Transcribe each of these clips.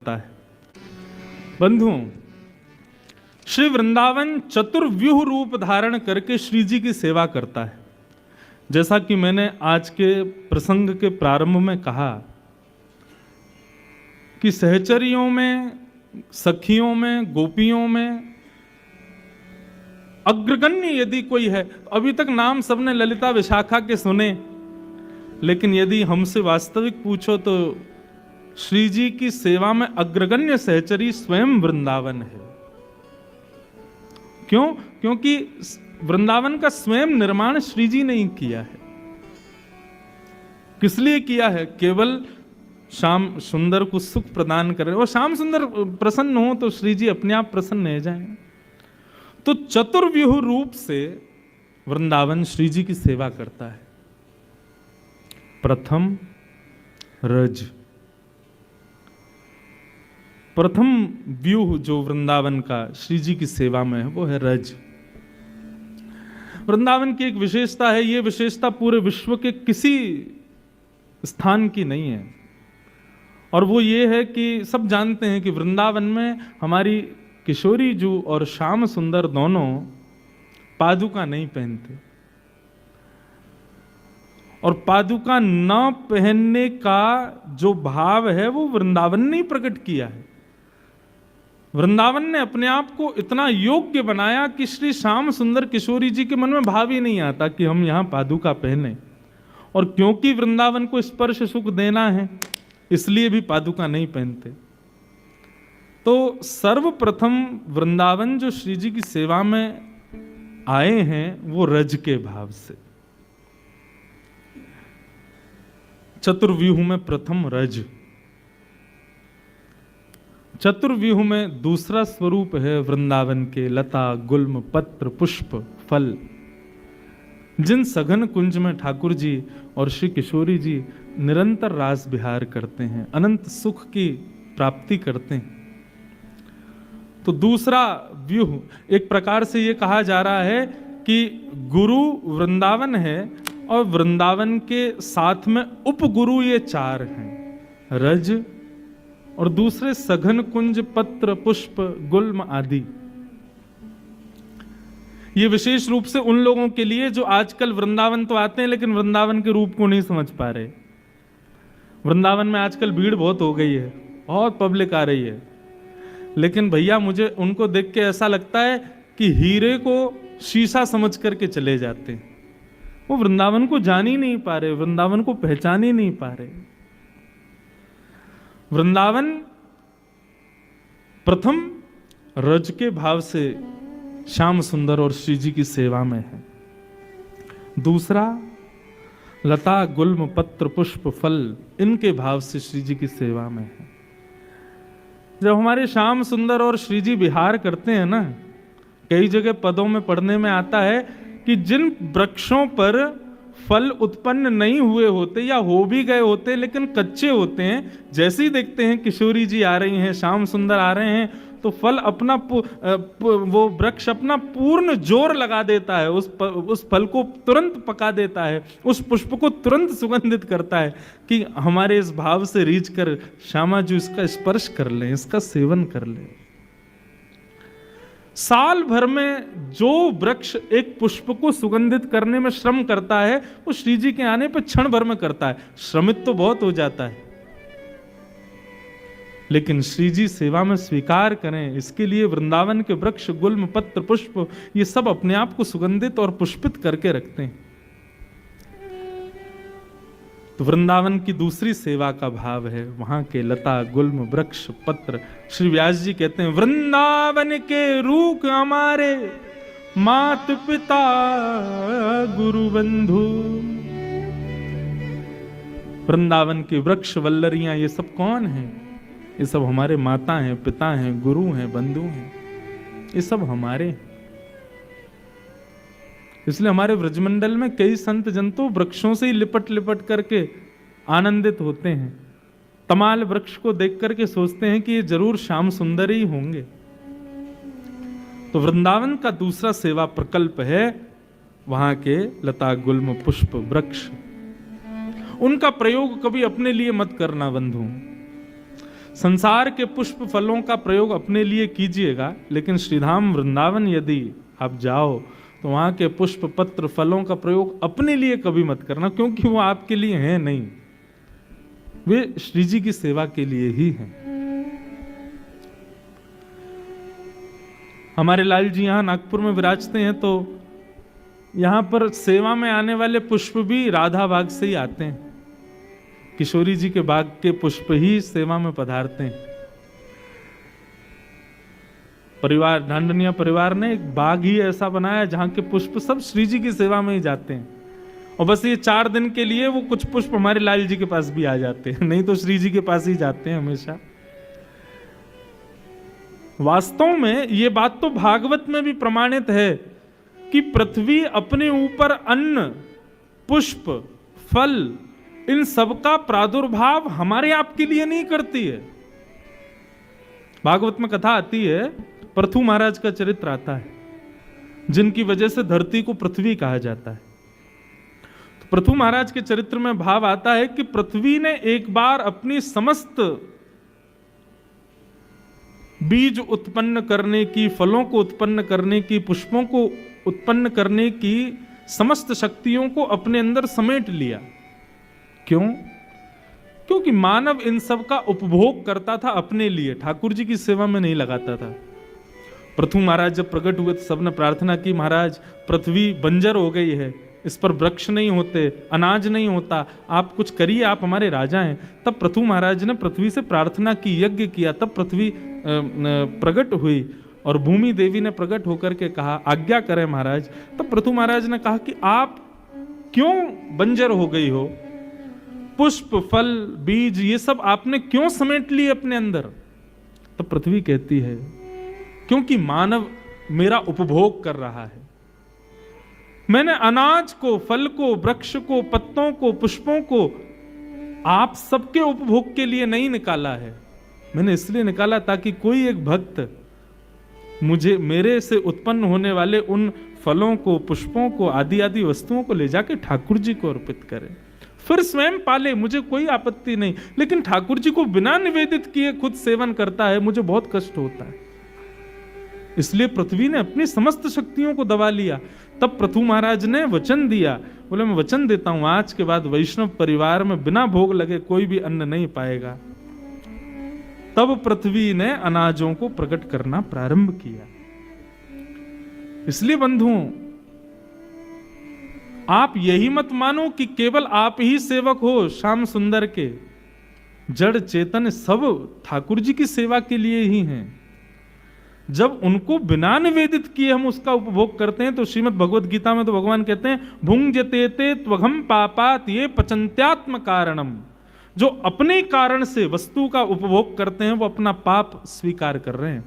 करता है। बंधुओं, श्री वृंदावन चतुर्व्यूह रूप धारण करके श्री जी की सेवा करता है। जैसा कि मैंने आज के प्रसंग के प्रारंभ में कहा कि सहचरियों में, सखियों में, गोपियों में अग्रगण्य यदि कोई है, अभी तक नाम सबने ललिता विशाखा के सुने, लेकिन यदि हमसे वास्तविक पूछो तो श्री जी की सेवा में अग्रगण्य सहचरी स्वयं वृंदावन है। क्यों? क्योंकि वृंदावन का स्वयं निर्माण श्री जी ने ही किया है। किस लिए किया है? केवल श्याम सुंदर को सुख प्रदान करें, और श्याम सुंदर प्रसन्न हो तो श्री जी अपने आप प्रसन्न हो जाएं। तो चतुर्व्यूह रूप से वृंदावन श्री जी की सेवा करता है। प्रथम रज, प्रथम व्यूह जो वृंदावन का श्री जी की सेवा में है वो है रज। वृंदावन की एक विशेषता है, ये विशेषता पूरे विश्व के किसी स्थान की नहीं है, और वो ये है कि सब जानते हैं कि वृंदावन में हमारी किशोरी जू और श्याम सुंदर दोनों पादुका नहीं पहनते, और पादुका न पहनने का जो भाव है वो वृंदावन ने प्रकट किया है। वृंदावन ने अपने आप को इतना योग्य बनाया कि श्री श्याम सुंदर किशोरी जी के मन में भाव ही नहीं आता कि हम यहां पादुका पहने, और क्योंकि वृंदावन को स्पर्श सुख देना है इसलिए भी पादुका नहीं पहनते। तो सर्वप्रथम वृंदावन जो श्री जी की सेवा में आए हैं वो रज के भाव से। चतुर्व्यूह में प्रथम रज, चतुर्व्यूह में दूसरा स्वरूप है वृंदावन के लता गुल्म पत्र पुष्प फल, जिन सघन कुंज में ठाकुर जी और श्री किशोरी जी निरंतर रास विहार करते हैं, अनंत सुख की प्राप्ति करते हैं। तो दूसरा व्यूह, एक प्रकार से ये कहा जा रहा है कि गुरु वृंदावन है और वृंदावन के साथ में उपगुरु ये चार हैं, रज और दूसरे सघन कुंज पत्र पुष्प गुल्म आदि। ये विशेष रूप से उन लोगों के लिए जो आजकल वृंदावन तो आते हैं लेकिन वृंदावन के रूप को नहीं समझ पा रहे। वृंदावन में आजकल भीड़ बहुत हो गई है, बहुत पब्लिक आ रही है, लेकिन भैया मुझे उनको देख के ऐसा लगता है कि हीरे को शीशा समझ करके चले जाते हैं। वो वृंदावन को जान ही नहीं पा रहे, वृंदावन को पहचान ही नहीं पा रहे। वृंदावन प्रथम रज के भाव से श्याम सुंदर और श्री जी की सेवा में है, दूसरा लता गुल्म पत्र पुष्प फल इनके भाव से श्री जी की सेवा में है। जब हमारे श्याम सुंदर और श्री जी विहार करते हैं ना, कई जगह पदों में पढ़ने में आता है कि जिन वृक्षों पर फल उत्पन्न नहीं हुए होते या हो भी गए होते लेकिन कच्चे होते हैं, जैसे ही देखते हैं किशोरी जी आ रही हैं, श्याम सुंदर आ रहे हैं, तो फल अपना वो वृक्ष अपना पूर्ण जोर लगा देता है, उस फल को तुरंत पका देता है, उस पुष्प को तुरंत सुगंधित करता है कि हमारे इस भाव से रीझ कर श्यामा जी इसका स्पर्श कर लें, इसका सेवन कर लें। साल भर में जो वृक्ष एक पुष्प को सुगंधित करने में श्रम करता है वो श्री जी के आने पर क्षण भर में करता है। श्रमित तो बहुत हो जाता है, लेकिन श्री जी सेवा में स्वीकार करें, इसके लिए वृंदावन के वृक्ष गुल्म पत्र पुष्प ये सब अपने आप को सुगंधित और पुष्पित करके रखते हैं। तो वृंदावन की दूसरी सेवा का भाव है वहां के लता गुल्म वृक्ष पत्र। श्री व्यास जी कहते हैं, वृंदावन के रूख हमारे मात पिता गुरु बंधु। वृंदावन के वृक्ष वल्लरियां ये सब कौन है? ये सब हमारे माता हैं, पिता हैं, गुरु हैं, बंधु हैं, ये सब हमारे। इसलिए हमारे ब्रजमंडल में कई संत जन तो वृक्षों से ही लिपट लिपट करके आनंदित होते हैं। तमाल वृक्ष को देख करके सोचते हैं कि ये जरूर श्याम सुंदर ही होंगे। तो वृंदावन का दूसरा सेवा प्रकल्प है वहां के लता गुल्म पुष्प वृक्ष। उनका प्रयोग कभी अपने लिए मत करना बंधु। संसार के पुष्प फलों का प्रयोग अपने लिए कीजिएगा, लेकिन श्रीधाम वृंदावन यदि आप जाओ तो वहां के पुष्प पत्र फलों का प्रयोग अपने लिए कभी मत करना, क्योंकि वो आपके लिए हैं नहीं, वे श्री जी की सेवा के लिए ही हैं। हमारे लाल जी यहां नागपुर में विराजते हैं, तो यहां पर सेवा में आने वाले पुष्प भी राधा बाग से ही आते हैं। किशोरी जी के बाग के पुष्प ही सेवा में पधारते हैं। परिवार ढांडनिया परिवार ने एक बाग ही ऐसा बनाया जहां के पुष्प सब श्री जी की सेवा में ही जाते हैं, और बस ये 4 दिन के लिए वो कुछ पुष्प हमारे लाल जी के पास भी आ जाते हैं, नहीं तो श्री जी के पास ही जाते हैं हमेशा। वास्तव में ये बात तो भागवत में भी प्रमाणित है कि पृथ्वी अपने ऊपर अन्न, पुष्प, फल, इन सब का प्रादुर्भाव हमारे आपके लिए नहीं करती है। भागवत में कथा आती है, पृथु महाराज का चरित्र आता है, जिनकी वजह से धरती को पृथ्वी कहा जाता है। तो पृथु महाराज के चरित्र में भाव आता है कि पृथ्वी ने एक बार अपनी समस्त बीज उत्पन्न करने की, फलों को उत्पन्न करने की, पुष्पों को उत्पन्न करने की समस्त शक्तियों को अपने अंदर समेट लिया। क्यों? क्योंकि मानव इन सब का उपभोग करता था अपने लिए, ठाकुर जी की सेवा में नहीं लगाता था। पृथु महाराज जब प्रकट हुए तो सबने प्रार्थना की, महाराज पृथ्वी बंजर हो गई है, इस पर वृक्ष नहीं होते, अनाज नहीं होता, आप कुछ करिए, आप हमारे राजा हैं। तब पृथु महाराज ने पृथ्वी से प्रार्थना की, यज्ञ किया, तब पृथ्वी प्रकट हुई और भूमि देवी ने प्रकट होकर के कहा, आज्ञा करें महाराज। तब पृथु महाराज ने कहा कि आप क्यों बंजर हो गई हो, पुष्प, फल, बीज ये सब आपने क्यों समेट लिए अपने अंदर? तो पृथ्वी कहती है, क्योंकि मानव मेरा उपभोग कर रहा है। मैंने अनाज को, फल को, वृक्ष को, पत्तों को, पुष्पों को आप सबके उपभोग के लिए नहीं निकाला है, मैंने इसलिए निकाला ताकि कोई एक भक्त मुझे, मेरे से उत्पन्न होने वाले उन फलों को, पुष्पों को, आदि आदि वस्तुओं को ले जाके ठाकुर जी को अर्पित करे, फिर स्वयं पाले, मुझे कोई आपत्ति नहीं। लेकिन ठाकुर जी को बिना निवेदित किए खुद सेवन करता है, मुझे बहुत कष्ट होता है। इसलिए पृथ्वी ने अपनी समस्त शक्तियों को दबा लिया। तब पृथु महाराज ने वचन दिया, बोले मैं वचन देता हूं, आज के बाद वैष्णव परिवार में बिना भोग लगे कोई भी अन्न नहीं पाएगा। तब पृथ्वी ने अनाजों को प्रकट करना प्रारंभ किया। इसलिए बंधुओं, आप यही मत मानो कि केवल आप ही सेवक हो श्याम सुंदर के, जड़ चेतन सब ठाकुर जी की सेवा के लिए ही हैं। जब उनको बिना निवेदित किए हम उसका उपभोग करते हैं, तो श्रीमद् भगवत गीता में तो भगवान कहते हैं, भुंजते ते त्वघम पापात ये पचंत्यात्म कारणम। जो अपने कारण से वस्तु का उपभोग करते हैं वो अपना पाप स्वीकार कर रहे हैं।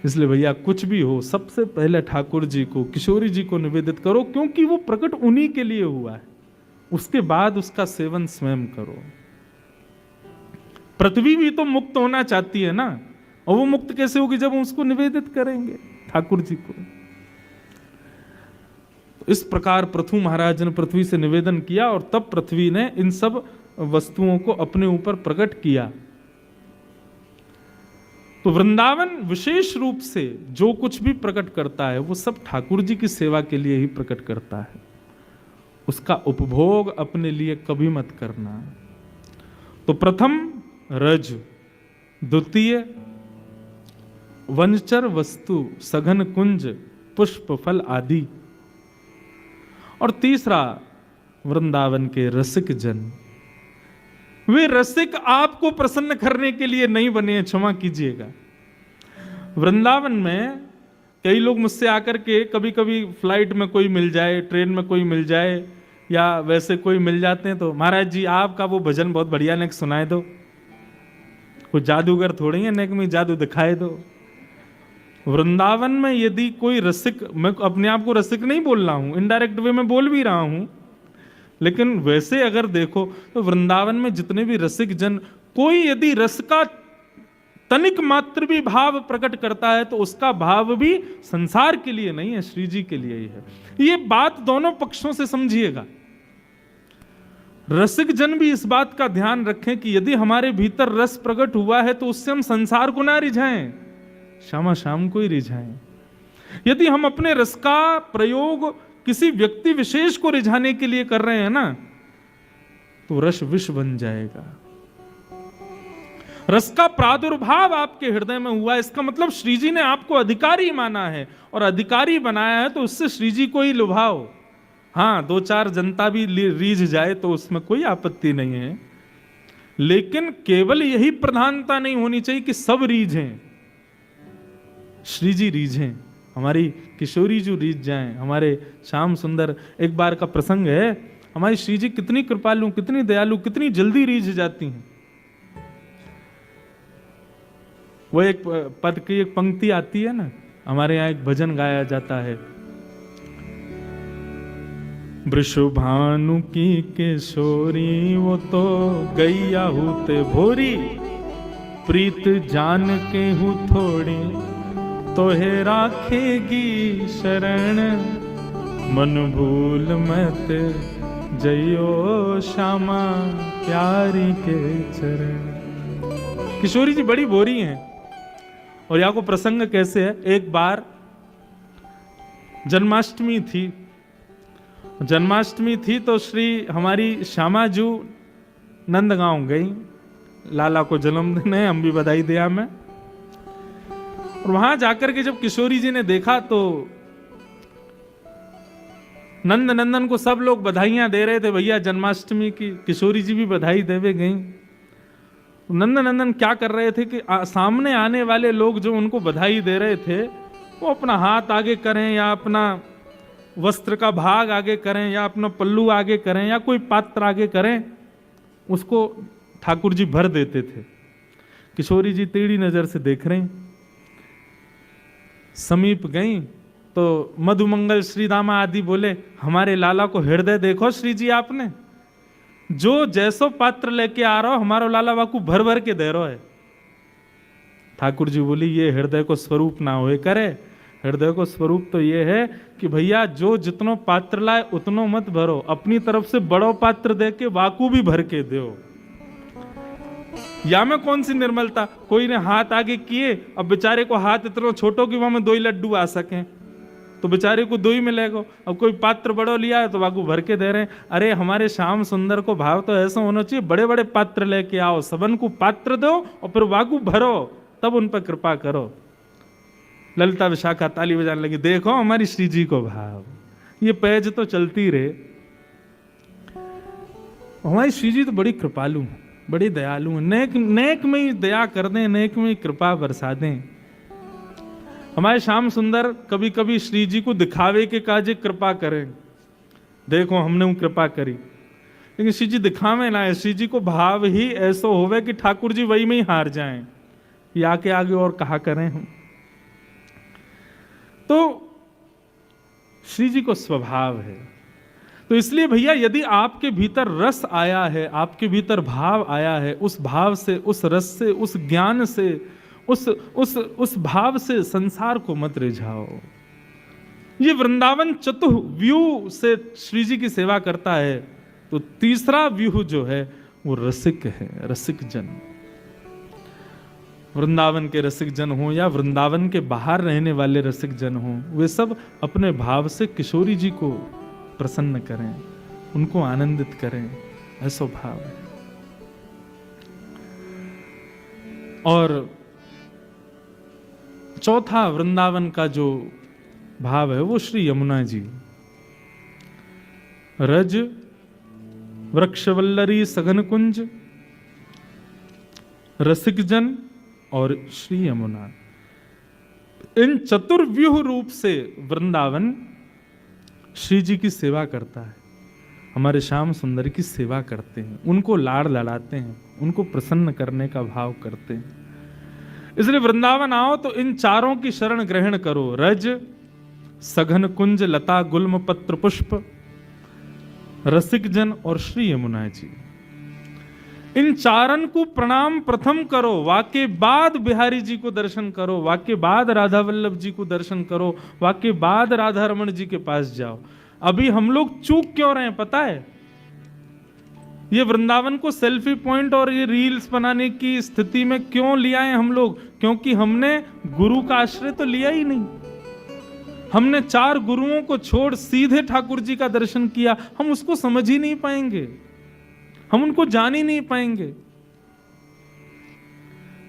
इसलिए भैया कुछ भी हो, सबसे पहले ठाकुर जी को, किशोरी जी को निवेदित करो, क्योंकि वो प्रकट उन्हीं के लिए हुआ है। उसके बाद उसका सेवन स्वयं करो। पृथ्वी भी तो मुक्त होना चाहती है ना, और वो मुक्त कैसे होगी जब हम उसको निवेदित करेंगे ठाकुर जी को। तो इस प्रकार पृथु महाराज ने पृथ्वी से निवेदन किया और तब पृथ्वी ने इन सब वस्तुओं को अपने ऊपर प्रकट किया। तो वृंदावन विशेष रूप से जो कुछ भी प्रकट करता है वो सब ठाकुर जी की सेवा के लिए ही प्रकट करता है। उसका उपभोग अपने लिए कभी मत करना। तो प्रथम रज, द्वितीय वनचर वस्तु, सघन कुंज, पुष्प, फल आदि, और तीसरा वृंदावन के रसिक जन। वे रसिक आपको प्रसन्न करने के लिए नहीं बने हैं, क्षमा कीजिएगा। वृंदावन में कई लोग मुझसे आकर के, कभी कभी फ्लाइट में कोई मिल जाए, ट्रेन में कोई मिल जाए, या वैसे कोई मिल जाते हैं, तो महाराज जी आपका वो भजन बहुत बढ़िया, नेक सुनाए दो। कोई जादूगर थोड़ी है, नेक में जादू दिखाए दो। वृंदावन में यदि कोई रसिक, मैं अपने आप को रसिक नहीं बोल रहा हूं, इनडायरेक्ट वे में बोल भी रहा हूं, लेकिन वैसे अगर देखो तो वृंदावन में जितने भी रसिक जन, कोई यदि रस का तनिक मात्र भी भाव प्रकट करता है तो उसका भाव भी संसार के लिए नहीं है, श्री जी के लिए ही है। ये बात दोनों पक्षों से समझिएगा। रसिक जन भी इस बात का ध्यान रखें कि यदि हमारे भीतर रस प्रकट हुआ है तो उससे हम संसार को ना रिझाएं, श्यामा श्याम को ही रिझाएं। यदि हम अपने रस का प्रयोग किसी व्यक्ति विशेष को रिझाने के लिए कर रहे हैं ना, तो रस विष बन जाएगा। रस का प्रादुर्भाव आपके हृदय में हुआ, इसका मतलब श्री जी ने आपको अधिकारी माना है और अधिकारी बनाया है, तो उससे श्री जी को ही लुभाओ। हाँ, दो चार जनता भी रीझ जाए तो उसमें कोई आपत्ति नहीं है, लेकिन केवल यही प्रधानता नहीं होनी चाहिए कि सब रीझें, श्री जी रीझें, हमारी किशोरी जी रीझ जाएं, हमारे श्याम सुंदर। एक बार का प्रसंग है, हमारी श्री जी कितनी कृपालु, कितनी दयालु, कितनी जल्दी रीझ जाती हैं। वो एक पद की एक पंक्ति आती है ना, हमारे यहाँ एक भजन गाया जाता है, वृषभानु की किशोरी वो तो गैया होते भोरी, प्रीत जान के हूँ थोड़ी तो है राखेगी शरण, मन भूल मत जइयो श्यामा प्यारी के चरण। किशोरी जी बड़ी भोरी हैं। और यहाँ को प्रसंग कैसे है, एक बार जन्माष्टमी थी तो श्री हमारी श्यामा जू नंदगांव गई, लाला को जन्मदिन है, हम भी बधाई दिया हमें। और वहां जाकर के जब किशोरी जी ने देखा तो नंदन को सब लोग बधाइयां दे रहे थे, भैया जन्माष्टमी की। किशोरी जी भी बधाई देवे गई। नंदन क्या कर रहे थे कि सामने आने वाले लोग जो उनको बधाई दे रहे थे, वो अपना हाथ आगे करें या अपना वस्त्र का भाग आगे करें या अपना पल्लू आगे करें या कोई पात्र आगे करें, उसको ठाकुर जी भर देते थे। किशोरी जी टेढ़ी नजर से देख रही, समीप गई तो मधुमंगल श्री दामा आदि बोले, हमारे लाला को हृदय देखो श्री जी, आपने जो जैसो पात्र लेके आ रहा हो हमारो लाला वाकू भर भर के दे रहा है। ठाकुर जी बोली, ये हृदय को स्वरूप ना होए करे, हृदय को स्वरूप तो ये है कि भैया जो जितनो पात्र लाए उतनो मत भरो, अपनी तरफ से बड़ो पात्र दे के वाकू भी भर के दो। या में कौन सी निर्मलता, कोई ने हाथ आगे किए, अब बेचारे को हाथ इतना छोटो कि वहां में 2 ही लड्डू आ सकें, तो बेचारे को 2 ही मिलेगा। अब कोई पात्र बड़ो लिया है तो वाकू भर के दे रहे हैं। अरे हमारे श्याम सुंदर को भाव तो ऐसा होना चाहिए, बड़े बड़े पात्र लेके आओ, सबन को पात्र दो और फिर वाकू भरो, तब उन पर कृपा करो। ललिता विशाखा ताली बजाने लगी, देखो हमारी श्री जी को भाव, ये पैज तो चलती रहे। हमारी श्री जी तो बड़ी कृपालु, बड़ी दयालु है, नेक में ही दया कर दें, नेक में ही कृपा बरसा दें। हमारे श्याम सुंदर कभी कभी श्री जी को दिखावे के काजे कृपा करें, देखो हमने वो कृपा करी, लेकिन श्री जी दिखावे ना है, श्री जी को भाव ही ऐसा होवे कि ठाकुर जी वही में ही हार जाएं, या के आगे और कहा करें हम। तो श्री जी को स्वभाव है। तो इसलिए भैया यदि आपके भीतर रस आया है, आपके भीतर भाव आया है, उस भाव से, उस रस से, उस ज्ञान से, उस भाव से संसार को मत रिझाओ। ये वृंदावन चतुर्व्यूह से श्री जी की सेवा करता है। तो तीसरा व्यूह जो है वो रसिक है, रसिक जन। वृंदावन के रसिक जन हो या वृंदावन के बाहर रहने वाले रसिक जन हो, वे सब अपने भाव से किशोरी जी को प्रसन्न करें, उनको आनंदित करें, ऐसा भाव है। और चौथा वृंदावन का जो भाव है वो श्री यमुना जी, रज वृक्षवल्लरी सघन कुंज, रसिक जन और श्री यमुना। इन चतुर्व्यूह रूप से वृंदावन श्री जी की सेवा करता है, हमारे श्याम सुंदर की सेवा करते हैं, उनको लाड़ लड़ाते हैं, उनको प्रसन्न करने का भाव करते हैं। इसलिए वृंदावन आओ तो इन चारों की शरण ग्रहण करो, रज सघन कुंज लता गुल्म पत्र पुष्प, रसिक जन और श्री यमुना जी। इन चारण को प्रणाम प्रथम करो, वाके बाद बिहारी जी को दर्शन करो, वाके बाद राधा वल्लभ जी को दर्शन करो, वाके बाद राधा रमण जी के पास जाओ। अभी हम लोग चूक क्यों रहे हैं पता है? ये वृंदावन को सेल्फी पॉइंट और ये रील्स बनाने की स्थिति में क्यों लिया है हम लोग? क्योंकि हमने गुरु का आश्रय तो लिया ही नहीं। हमने 4 गुरुओं को छोड़ सीधे ठाकुर जी का दर्शन किया। हम उसको समझ ही नहीं पाएंगे, हम उनको जान ही नहीं पाएंगे।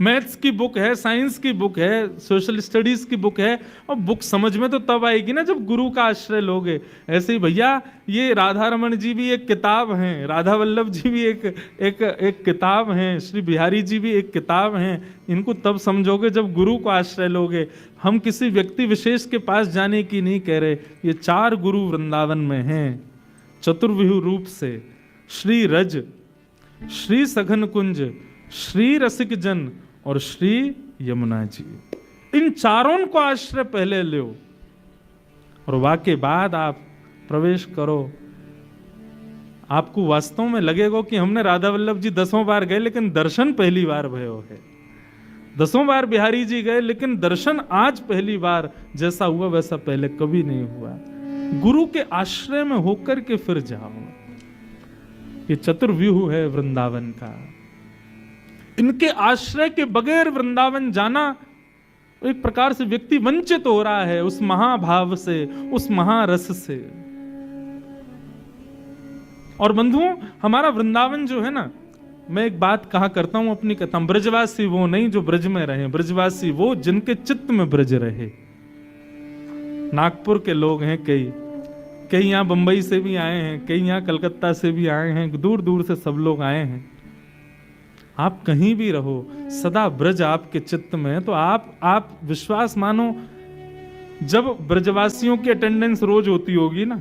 मैथ्स की बुक है, साइंस की बुक है, सोशल स्टडीज की बुक है, और बुक समझ में तो तब आएगी ना जब गुरु का आश्रय लोगे। ऐसे ही भैया ये राधा रमन जी भी एक किताब हैं, राधा वल्लभ जी भी एक किताब हैं, श्री बिहारी जी भी एक किताब हैं। इनको तब समझोगे जब गुरु को आश्रय लोगे। हम किसी व्यक्ति विशेष के पास जाने की नहीं कह रहे। ये 4 गुरु वृंदावन में हैं चतुर्विहु रूप से, श्री रज, श्री सघन कुंज, श्री रसिक जन और श्री यमुना जी। इन चारों को आश्रय पहले लो और वाके बाद आप प्रवेश करो। आपको वास्तव में लगेगा कि हमने राधा वल्लभ जी 10 बार गए लेकिन दर्शन पहली बार भयो है। 10 बार बिहारी जी गए लेकिन दर्शन आज पहली बार। जैसा हुआ वैसा पहले कभी नहीं हुआ। गुरु के आश्रय में होकर के फिर जाओ। ये चतुर्व्यूह है वृंदावन का। इनके आश्रय के बगैर वृंदावन जाना एक प्रकार से व्यक्ति वंचित हो रहा है उस महाभाव से, उस महारस से। और बंधुओं, हमारा वृंदावन जो है ना, मैं एक बात कहा करता हूं अपनी कथा, ब्रजवासी वो नहीं जो ब्रज में रहे, ब्रजवासी वो जिनके चित्त में ब्रज रहे। नागपुर के लोग हैं कई यहां बंबई से भी आए हैं, कई यहां कलकत्ता से भी आए हैं, दूर दूर से सब लोग आए हैं। आप कहीं भी रहो, सदा ब्रज आपके चित्त में है। तो आप विश्वास मानो, जब ब्रजवासियों की अटेंडेंस रोज होती होगी ना,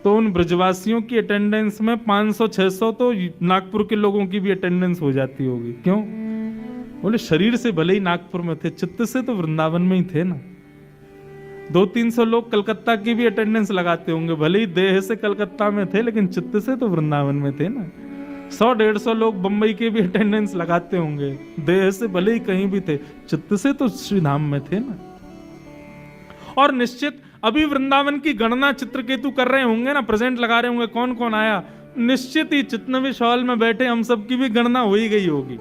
तो उन ब्रजवासियों की अटेंडेंस में 500-600 तो नागपुर के लोगों की भी अटेंडेंस हो जाती होगी। क्यों? बोले शरीर से भले ही नागपुर में थे, चित्त से तो वृंदावन में ही थे ना। 200-300 लोग कलकत्ता की भी अटेंडेंस लगाते होंगे, भले ही देह से कलकत्ता में थे लेकिन चित्त से तो वृंदावन में थे ना। 100-150 लोग बंबई के भी अटेंडेंस लगाते होंगे, देह से भले ही कहीं भी थे, चित्त से तो श्री धाम में थे ना। और निश्चित अभी वृंदावन की गणना चित्रकेतु कर रहे होंगे ना, प्रेजेंट लगा रहे होंगे कौन कौन आया। निश्चित ही चितनवी हॉल में बैठे हम सब की भी गणना हो ही गई होगी,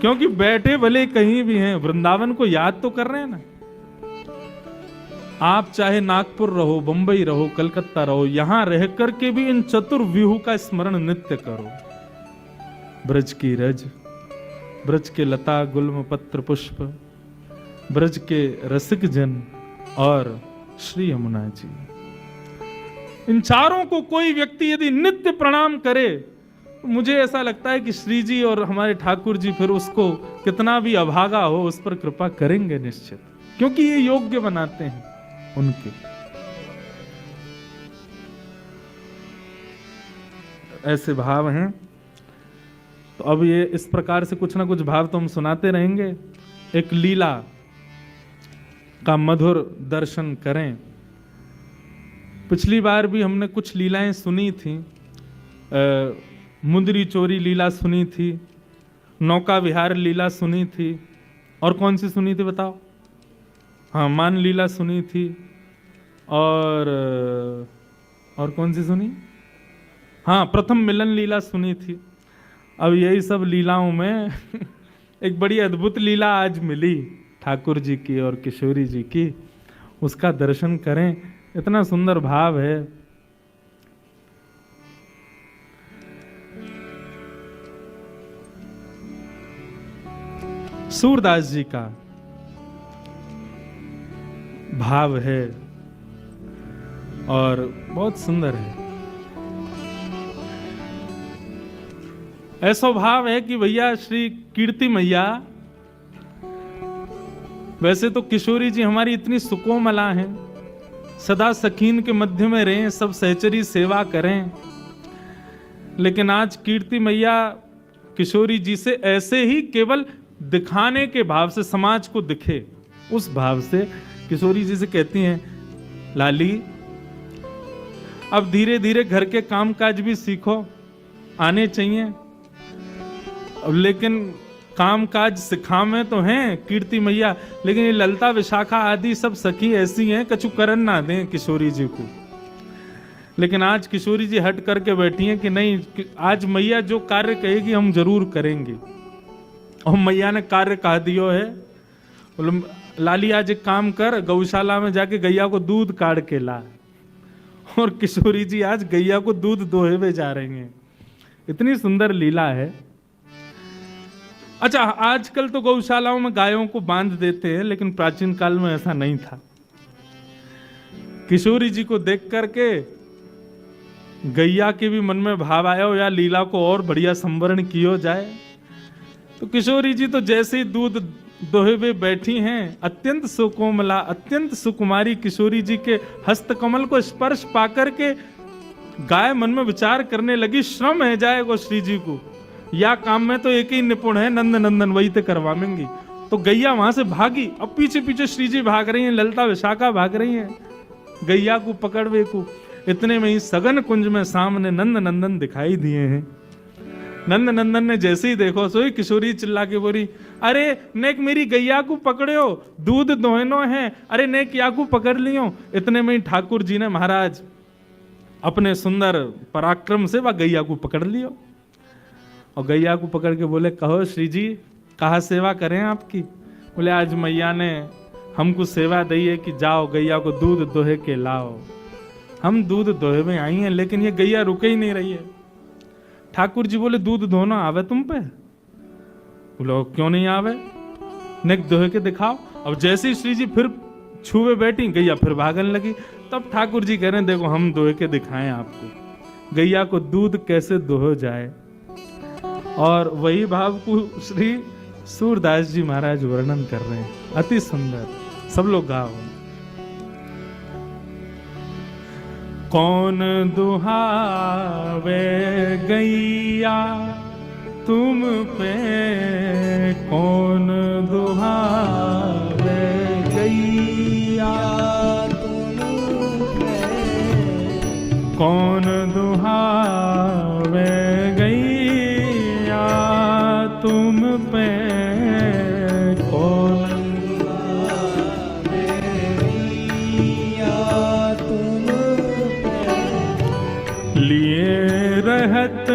क्योंकि बैठे भले कहीं भी हैं, वृंदावन को याद तो कर रहे हैं ना। आप चाहे नागपुर रहो, बंबई रहो, कलकत्ता रहो, यहां रह करके भी इन चतुर्व्यूह का स्मरण नित्य करो। ब्रज की रज, ब्रज के लता गुल्म पत्र पुष्प, ब्रज के रसिक जन और श्री यमुना जी। इन चारों को कोई व्यक्ति यदि नित्य प्रणाम करे, मुझे ऐसा लगता है कि श्री जी और हमारे ठाकुर जी फिर उसको कितना भी अभागा हो उस पर कृपा करेंगे निश्चित, क्योंकि ये योग्य बनाते हैं उनके। ऐसे भाव हैं। तो अब ये इस प्रकार से कुछ ना कुछ भाव तो हम सुनाते रहेंगे। एक लीला का मधुर दर्शन करें। पिछली बार भी हमने कुछ लीलाएं सुनी थी। मुंदरी चोरी लीला सुनी थी, नौका विहार लीला सुनी थी, और कौन सी सुनी थी बताओ? हाँ, मान लीला सुनी थी, और कौन सी सुनी? हाँ, प्रथम मिलन लीला सुनी थी। अब यही सब लीलाओं में एक बड़ी अद्भुत लीला आज मिली ठाकुर जी की और किशोरी जी की, उसका दर्शन करें। इतना सुंदर भाव है। सूरदास जी का भाव है और बहुत सुंदर है। ऐसा भाव है कि भैया श्री कीर्ति मैया, वैसे तो किशोरी जी हमारी इतनी सुकोमला हैं, सदा सखीन के मध्य में रहें, सब सहचरी सेवा करें, लेकिन आज कीर्ति मैया किशोरी जी से ऐसे ही केवल दिखाने के भाव से, समाज को दिखे उस भाव से किशोरी जी से कहती हैं, लाली अब धीरे धीरे घर के काम काज भी सीखो, आने चाहिए, लेकिन काम काज सिखावे तो हैं कीर्ति मैया, लेकिन ये ललता विशाखा आदि सब सखी ऐसी हैं कछु करन ना दें किशोरी जी को। लेकिन आज किशोरी जी हट करके बैठी हैं कि नहीं, आज मैया जो कार्य कहेगी हम जरूर करेंगे। और मैया ने कार्य कह दियो है, बोले लाली आज एक काम कर, गौशाला में जाके गैया को दूध काट के ला। और किशोरी जी आज गैया को दूध दोहे में जा रहे हैं। इतनी सुंदर लीला है। अच्छा, आजकल तो गौशालाओं में गायों को बांध देते हैं, लेकिन प्राचीन काल में ऐसा नहीं था। किशोरी जी को देख करके गैया के भी मन में भाव आया हो या लीला को और बढ़िया संवरण किया जाए। तो किशोरी जी तो जैसे ही दूध दोहे में बैठी हैं, अत्यंत सुकोमला, अत्यंत सुकुमारी किशोरी जी के हस्तकमल को स्पर्श पाकर के गाय मन में विचार करने लगी, श्रम है जाएगा श्री जी को, या काम में तो एक ही निपुण है, नंद नंदन वही तो करवाएंगी। तो गैया वहां से भागी, अब पीछे पीछे श्री जी भाग रही हैं, ललता विशाखा भाग रही हैं गैया को पकड़वे को। इतने में ही सघन कुंज में सामने नंद नंदन दिखाई दिए हैं। नंद नंदन ने जैसे ही देखो सोई किशोरी चिल्ला के बोली, अरे नेक मेरी गैया को पकड़ो, दूध दोहनो है, अरे नेक या को पकड़ लियो। इतने में ही ठाकुर जी ने महाराज अपने सुंदर पराक्रम से वह गैया को पकड़ लियो और गैया को पकड़ के बोले, कहो श्री जी कहाँ सेवा करें आपकी। बोले आज मैया ने हमको सेवा दी है कि जाओ गैया को दूध दोहे के लाओ। हम दूध दोहे में आई हैं, लेकिन ये गैया रुके ही नहीं रही है। ठाकुर जी बोले दूध दोहना आवे तुम पे? बोलो क्यों नहीं आवे, नेक दोहे के दिखाओ। अब जैसे ही श्री जी फिर छुए बैठी, गैया फिर भागने लगी। तब ठाकुर जी कह रहे हैं देखो हम दोहे के दिखाएं आपको, गैया को दूध कैसे दोहो जाए। और वही भाव को श्री सूरदास जी महाराज वर्णन कर रहे हैं, अति सुंदर। सब लोग गाओ। कौन दुहावे गैया तुम पे, कौन दुहावे गैया तुम पे, कौन दुहावे गैया तुम पे, कौन लिए रहत